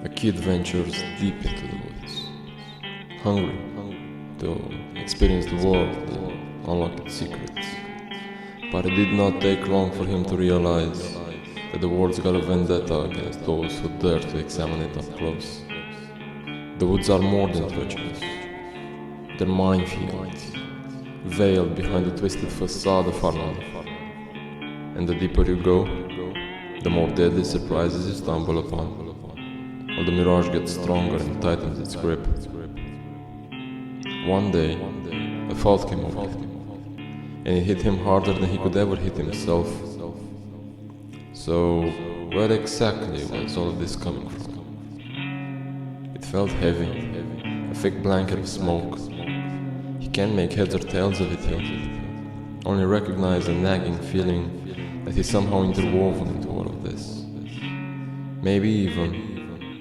A kid ventures deep into the woods, hungry to experience the world and unlock its secrets. But it did not take long for him to realize that the world's got a vendetta against those who dare to examine it up close. The woods are more than treacherous. They're minefields, veiled behind the twisted facade of harmony. And the deeper you go, the more deadly surprises you stumble upon. While the mirage gets stronger and tightens its grip. One day, a thought came over him, and it hit him harder than he could ever hit himself. So, where exactly was all of this coming from? It felt heavy, a thick blanket of smoke. He can't make heads or tails of it yet, only recognize a nagging feeling that he's somehow interwoven into all of this. Maybe even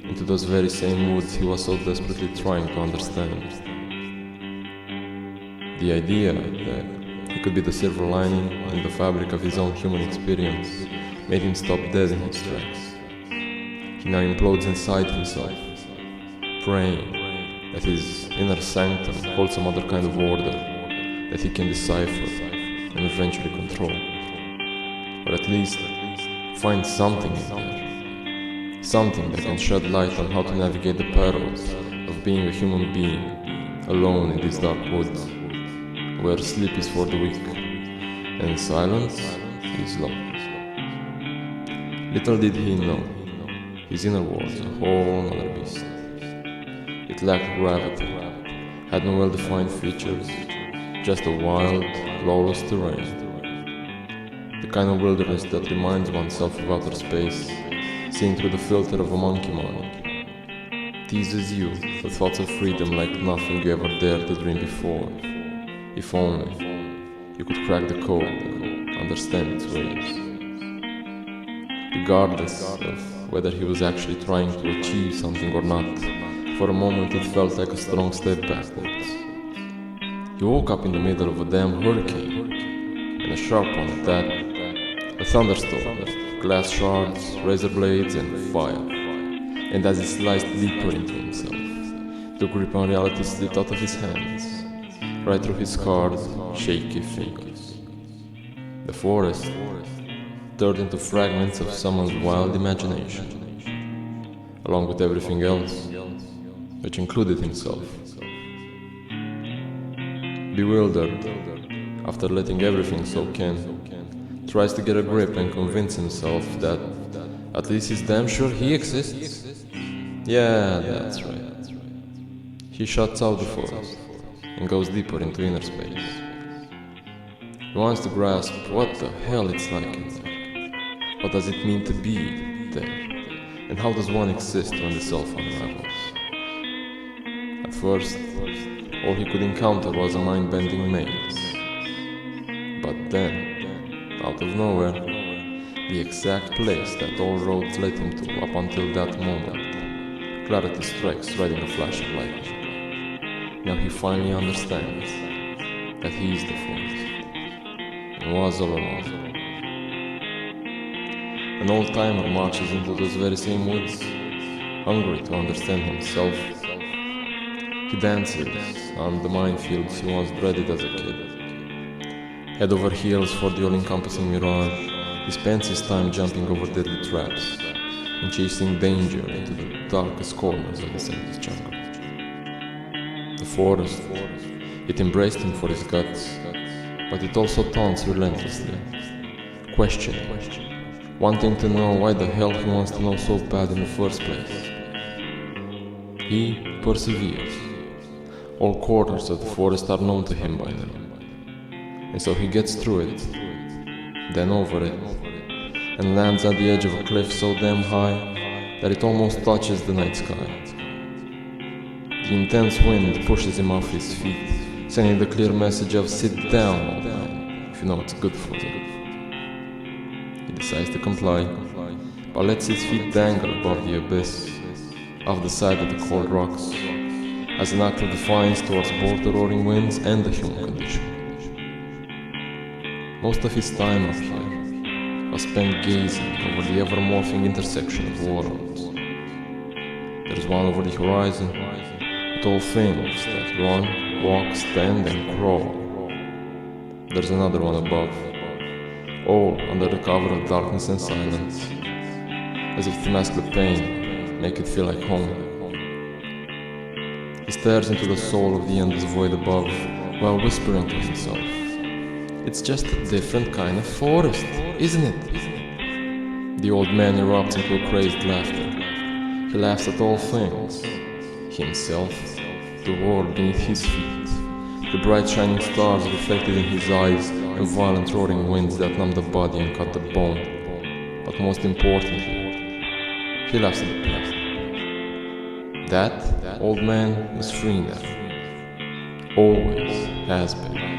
into those very same woods he was so desperately trying to understand. The idea that he could be the silver lining in the fabric of his own human experience made him stop dead in his tracks. He now implodes inside himself, praying that his inner sanctum holds some other kind of order that he can decipher and eventually control. Or at least find something in there. Something that can shed light on how to navigate the perils of being a human being alone in these dark woods, where sleep is for the weak and silence is love. Little did he know, his inner world was a whole other beast. It lacked gravity, had no well-defined features, just a wild, lawless terrain. The kind of wilderness that reminds oneself of outer space, seen through the filter of a monkey mind, teases you with thoughts of freedom like nothing you ever dared to dream before. If only you could crack the code and understand its ways. Regardless of whether he was actually trying to achieve something or not, for a moment it felt like a strong step backwards. He woke up in the middle of a damn hurricane, and a sharp one at that, a thunderstorm of glass shards, razor blades, and fire. And as he sliced deeper into himself, the grip on reality slipped out of his hands, right through his scarred, shaky fingers. The forest turned into fragments of someone's wild imagination, along with everything else, which included himself. Bewildered, after letting everything soak in, tries to get a grip and convince himself that at least he's damn sure he exists. Yeah, that's right. He shuts out the forest and goes deeper into inner space. He wants to grasp what the hell it's like in there. What does it mean to be there? And how does one exist when the self unravels? At first, all he could encounter was a mind-bending maze. But then, out of nowhere, the exact place that all roads led him to up until that moment, clarity strikes right in a flash of lightning. Now he finally understands that he is the forest, and was all along. An old-timer marches into those very same woods, hungry to understand himself. He dances on the minefields he once dreaded as a kid. Head over heels for the all-encompassing mirage, he spends his time jumping over deadly traps and chasing danger into the darkest corners of the savage jungle. The forest, it embraced him for his guts, but it also taunts relentlessly, questioning, wanting to know why the hell he wants to know so bad in the first place. He perseveres. All corners of the forest are known to him by now. And so he gets through it, then over it, and lands at the edge of a cliff so damn high that it almost touches the night sky. The intense wind pushes him off his feet, sending the clear message of sit down, old man, if you know what's good for you. He decides to comply, but lets his feet dangle above the abyss, off the side of the cold rocks, as an act of defiance towards both the roaring winds and the human condition. Most of his time up here was spent gazing over the ever-morphing intersection of worlds. There is one over the horizon, with all things that run, walk, stand and crawl. There's another one above, all under the cover of darkness and silence, as if to mask the pain, make it feel like home. He stares into the soul of the endless void above, while whispering to himself, "It's just a different kind of forest, isn't it?" The old man erupts into a crazed laughter. He laughs at all things, himself, the world beneath his feet, the bright shining stars reflected in his eyes, and violent roaring winds that numb the body and cut the bone. But most importantly, he laughs at the past. That old man is free now. Always has been.